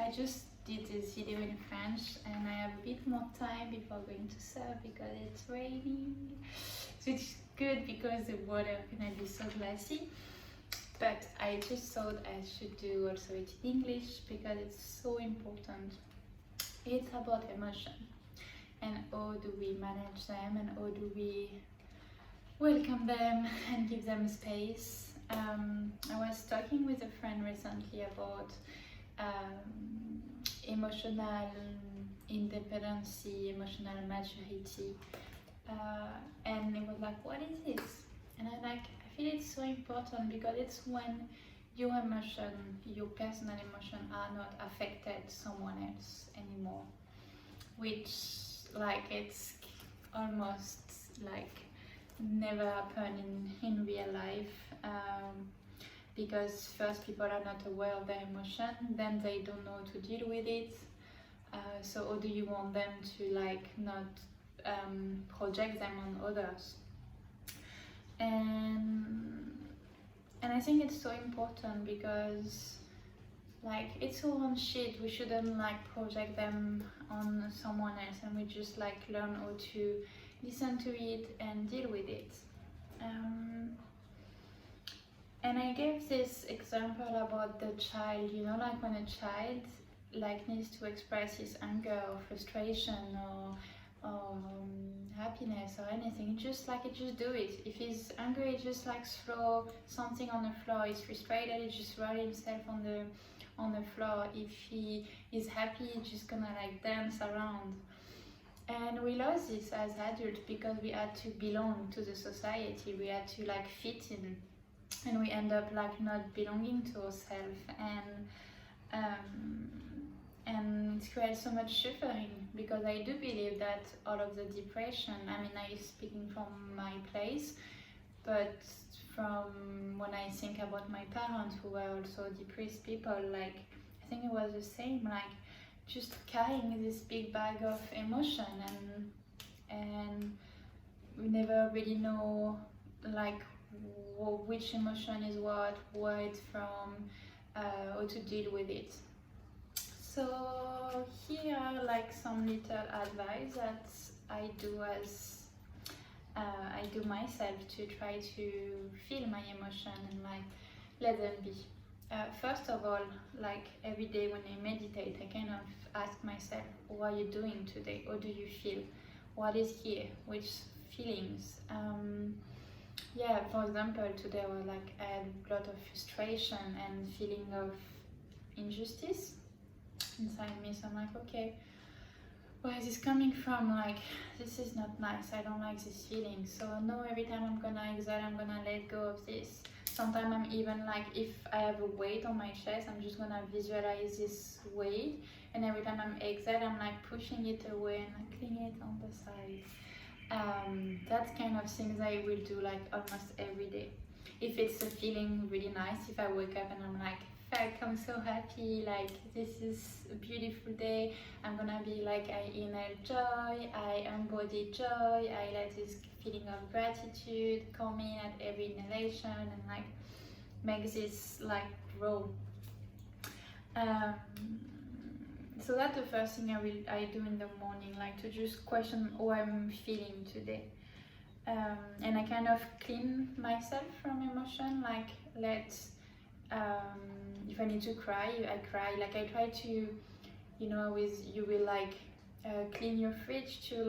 I just did this video in French and I have a bit more time before going to surf because it's raining, which is good because the water gonna be so glassy. But I just thought I should do also it in English because it's so important. It's about emotion and how do we manage them and how do we welcome them and give them space. I was talking with a friend recently about emotional independency, emotional maturity, and it was like, what is this? And I feel it's so important because it's when your emotion, your personal emotion, are not affected someone else anymore, which it's almost like never happen in real life. Because first people are not aware of their emotion, then they don't know how to deal with it. So how do you want them to not project them on others? And I think it's so important because it's our own shit. We shouldn't project them on someone else, and we just learn how to listen to it and deal with it. And I gave this example about the child, when a child needs to express his anger or frustration or happiness or anything, it just do it. If he's angry, he just throw something on the floor. He's frustrated, he just roll himself on the floor. If he is happy, he's just gonna dance around. And we lost this as adults because we had to belong to the society. We had to fit in. And we end up not belonging to ourselves, and it creates so much suffering because I do believe that all of the depression, I'm speaking from my place, but from when I think about my parents who were also depressed people, I think it was the same, just carrying this big bag of emotion, and we never really know which emotion is what, where it's from, how to deal with it. So here are some little advice that I do as I do myself to try to feel my emotion and let them be. First of all, every day when I meditate, I kind of ask myself, what are you doing today? How do you feel? What is here? Which feelings? Yeah, for example, today I had a lot of frustration and feeling of injustice inside me. So I'm okay, where is this coming from? This is not nice. I don't like this feeling. So no, every time I'm gonna exhale, I'm gonna let go of this. Sometimes I'm even if I have a weight on my chest, I'm just gonna visualize this weight, and every time I'm exhale, I'm pushing it away and clean it on the side. That's kind of things I will do almost every day. If it's a feeling really nice, if I wake up and I'm fuck, I'm so happy, this is a beautiful day, I'm gonna be I inhale joy, I embody joy, I let this feeling of gratitude come in at every inhalation and make this grow. So that's the first thing I do in the morning, to just question how I'm feeling today. And I kind of clean myself from emotion, if I need to cry, I cry. I try to, always you will clean your fridge to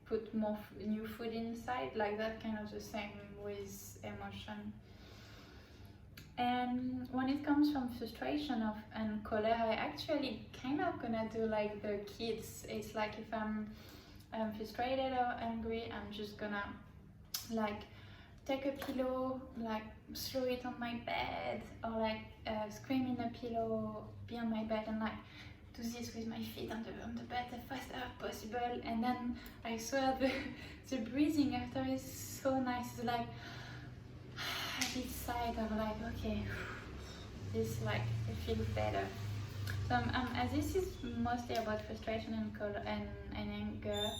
put more new food inside, that kind of the same with emotion. And when it comes from frustration and choler, I actually kind of gonna do the kids. It's if I'm frustrated or angry, I'm just gonna take a pillow, throw it on my bed, or scream in a pillow, be on my bed, and do this with my feet on the bed as fast as possible. And then I swear the breathing after is so nice. It's this side of okay, this it feels better. So as this is mostly about frustration and choler and anger.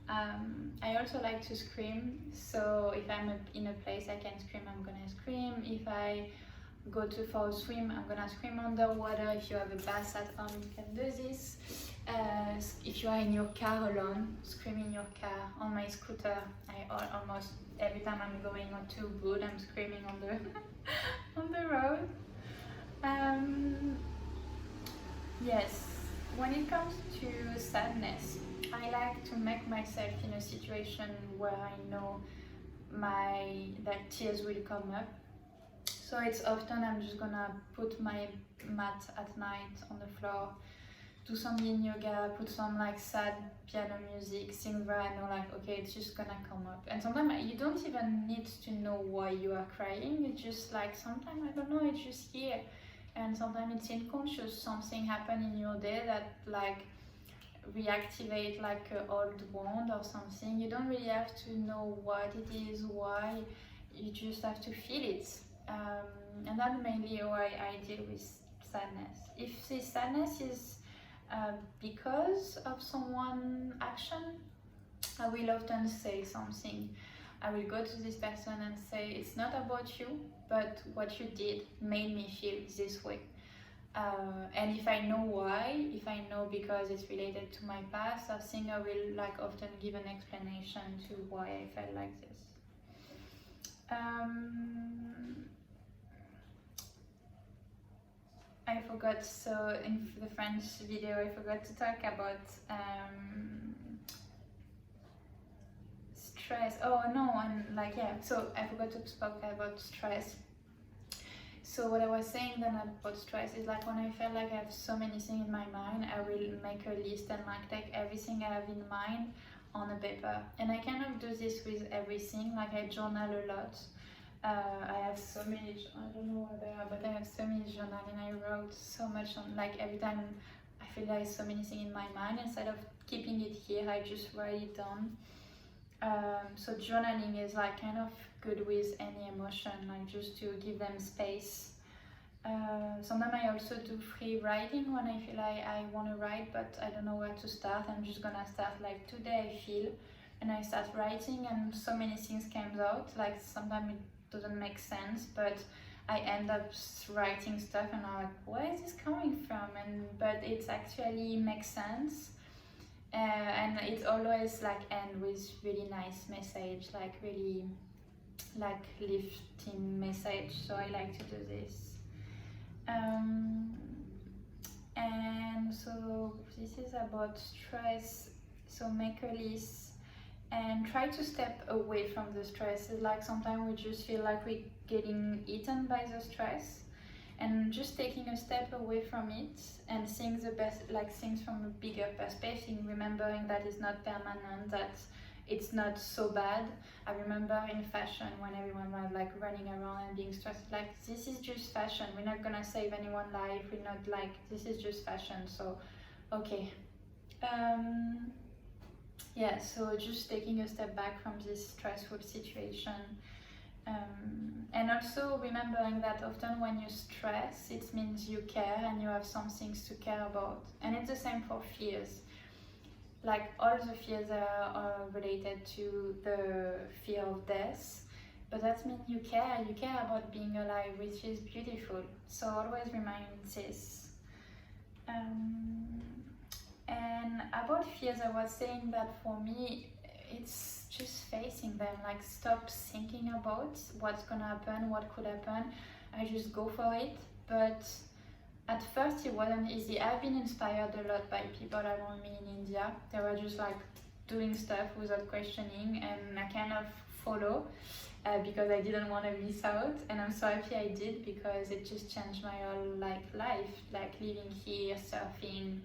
I also like to scream, so if I'm in a place I can scream, I'm gonna scream. If I go to for a swim, I'm gonna swim underwater. If you have a bath at home, you can do this. If you are in your car alone, scream in your car. On my scooter, almost every time I'm going on to Wood, I'm screaming on the on the road. Yes, when it comes to sadness, I like to make myself in a situation where I know that tears will come up. So it's often I'm just gonna put my mat at night on the floor, do some yin yoga, put some like sad piano music, sing where I know like okay, it's just gonna come up. And sometimes you don't even need to know why you are crying. It's just like sometimes I don't know, it's just here. And sometimes it's unconscious, something happened in your day that like reactivate like an old wound or something. You don't really have to know what it is, why, you just have to feel it. And that's mainly why I deal with sadness. If the sadness is because of someone's action, I will often say something. I will go to this person and say, it's not about you, but what you did made me feel this way. And if I know why, if I know because it's related to my past, I think I will like often give an explanation to why I felt like this. I forgot, so in the French video I forgot to talk about stress. Oh no, and like yeah, so I forgot to talk about stress. So what I was saying then about stress is like when I feel like I have so many things in my mind, I will make a list and like take everything I have in mind on a paper. And I kind of do this with everything, like I journal a lot. I have so many, I don't know what they are, but I have so many journals and I wrote so much on, like every time I feel like so many things in my mind, instead of keeping it here, I just write it down. So journaling is like kind of good with any emotion, like just to give them space. Sometimes I also do free writing when I feel like I want to write but I don't know where to start. I'm just gonna start like today I feel, and I start writing and so many things came out, like sometimes it doesn't make sense but I end up writing stuff and I'm like, where is this coming from? But it actually makes sense. And it always like end with really nice message, like really like lifting message, so I like to do this. And so this is about stress, so make a list and try to step away from the stress. It's like sometimes we just feel like we're getting eaten by the stress, and just taking a step away from it and seeing the best, like things from a bigger perspective, remembering that it's not permanent, that it's not so bad. I remember in fashion when everyone was like running around and being stressed, like this is just fashion, we're not gonna save anyone's life, we're not like, this is just fashion, so okay. Yeah, so just taking a step back from this stressful situation. And also remembering that often when you stress, it means you care and you have some things to care about. And it's the same for fears. Like all the fears are related to the fear of death, but that means you care about being alive, which is beautiful. So always remind this. And about fears, I was saying that for me, it's just facing them, like stop thinking about what's gonna happen, what could happen. I just go for it. But at first it wasn't easy. I've been inspired a lot by people around me in India. They were just like doing stuff without questioning, and I kind of follow because I didn't want to miss out. And I'm so happy I did, because it just changed my whole life, like living here, surfing,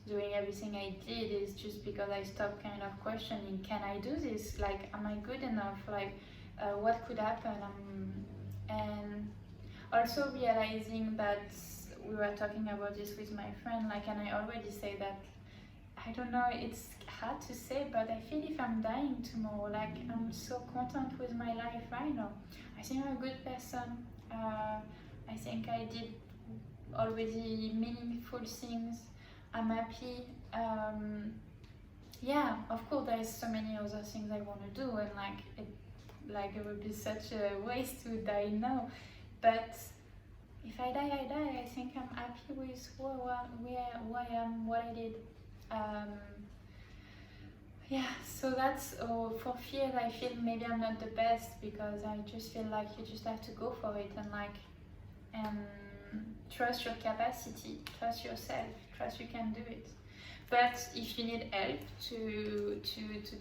doing everything I did is just because I stopped kind of questioning, can I do this? Like, am I good enough? Like, what could happen? And also realizing that we were talking about this with my friend, like, and I already say that, I don't know, it's hard to say, but I feel if I'm dying tomorrow, like, I'm so content with my life right now. I think I'm a good person. I think I did already meaningful things. I'm happy. Yeah, of course there's so many other things I want to do, and like it would be such a waste to die now. But if I die, I die. I think I'm happy with who I am, what I did. Yeah, so that's for fear. I feel maybe I'm not the best because I just feel like you just have to go for it and trust your capacity, trust yourself, trust you can do it. But if you need help to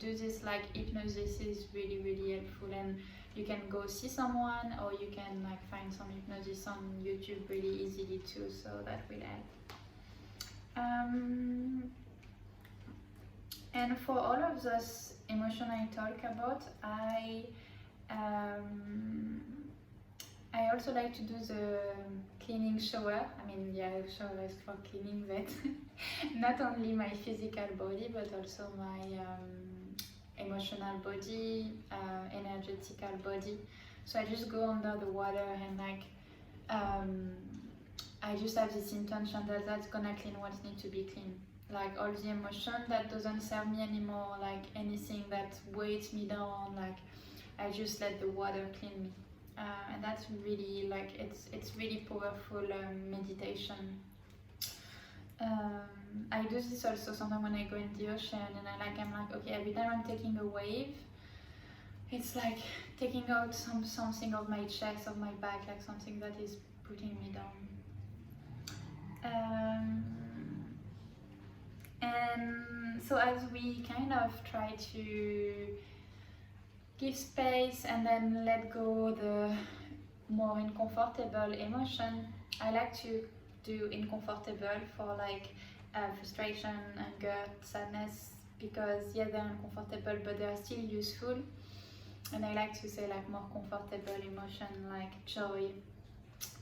do this, like hypnosis is really helpful, and you can go see someone, or you can like find some hypnosis on YouTube really easily too, so that will help. And for all of those emotions I talk about, I also like to do the cleaning shower. I mean, yeah, shower is for cleaning, but not only my physical body, but also my emotional body, energetical body. So I just go under the water and like I just have this intention that that's gonna clean what needs to be clean. Like all the emotion that doesn't serve me anymore, like anything that weighs me down, like I just let the water clean me. And that's really like it's really powerful meditation. I do this also sometimes when I go in the ocean, and I'm like okay, every time I'm taking a wave, it's like taking out something of my chest, of my back, like something that is putting me down. And so as we kind of try to give space and then let go the more uncomfortable emotion, I like to do uncomfortable for like frustration, anger, sadness, because yeah, they're uncomfortable but they are still useful. And I like to say like more comfortable emotion like joy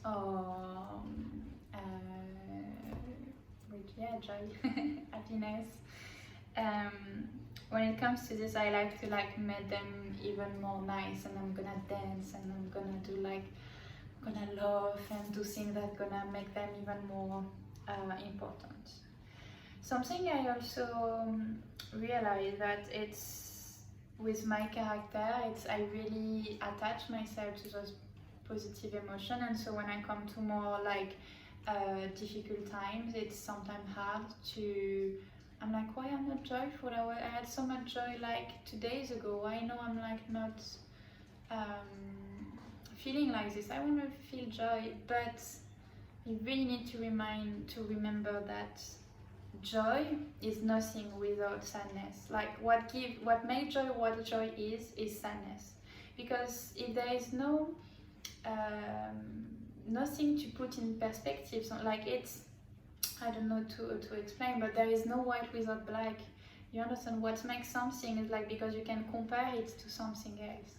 or joy, happiness. When it comes to this, I like to like make them even more nice, and I'm gonna dance and I'm gonna do like gonna laugh and do things that gonna make them even more important. Something I also realized that it's with my character, I really attach myself to those positive emotions, and so when I come to more like difficult times, it's sometimes hard to. I'm like, why I'm not joyful? I had so much joy like 2 days ago. I know I'm like not feeling like this. I want to feel joy, but you really need to remember that joy is nothing without sadness. Like what makes joy what joy is sadness. Because if there is no nothing to put in perspective, so like it's, I don't know to explain, but there is no white without black. You understand what makes something is like because you can compare it to something else,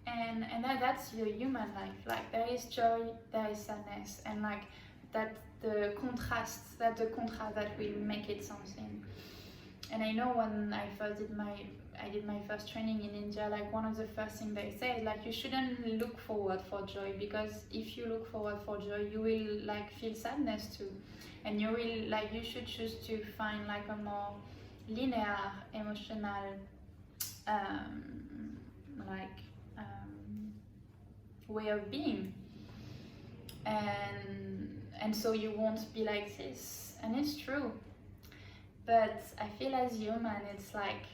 and that's your human life. Like there is joy, there is sadness, and like that the contrast that will make it something. And I know when I did my first training in India, like one of the first things they say is like you shouldn't look forward for joy, because if you look forward for joy, you will like feel sadness too, and you should choose to find like a more linear emotional way of being, and so you won't be like this. And it's true, but I feel as human, it's like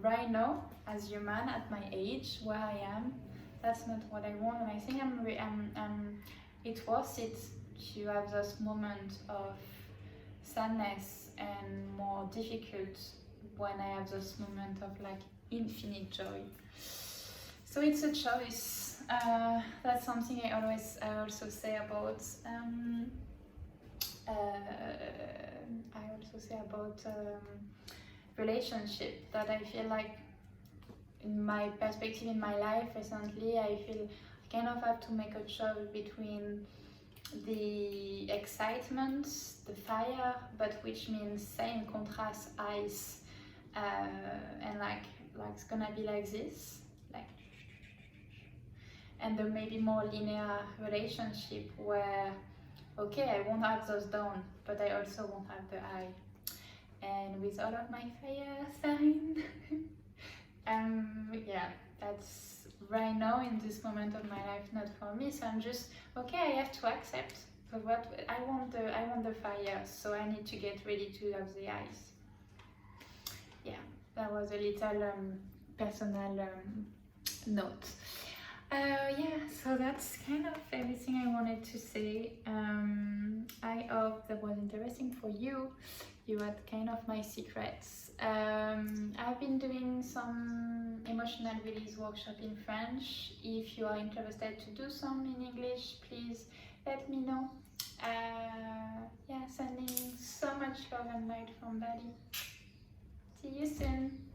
right now as human at my age where I am, that's not what I want. And I think it's worth it to have those moments of sadness and more difficult when I have those moments of like infinite joy. So it's a choice. That's something I also say about relationship, that I feel like in my perspective in my life recently, I feel I kind of have to make a choice between the excitement, the fire, but which means same contrast ice, and like it's gonna be like this, like, and there may be more linear relationship where okay, I won't have those down, but I also won't have the eye. And with all of my fire sign, yeah, that's right now in this moment of my life not for me. So I'm just okay. I have to accept. So what I want the fire. So I need to get ready to have the ice. Yeah, that was a little personal note. Yeah, so that's kind of everything I wanted to say. I hope that was interesting for you. You had kind of my secrets. I've been doing some emotional release workshop in French. If you are interested to do some in English, please let me know. Yeah, sending so much love and light from Bali. See you soon.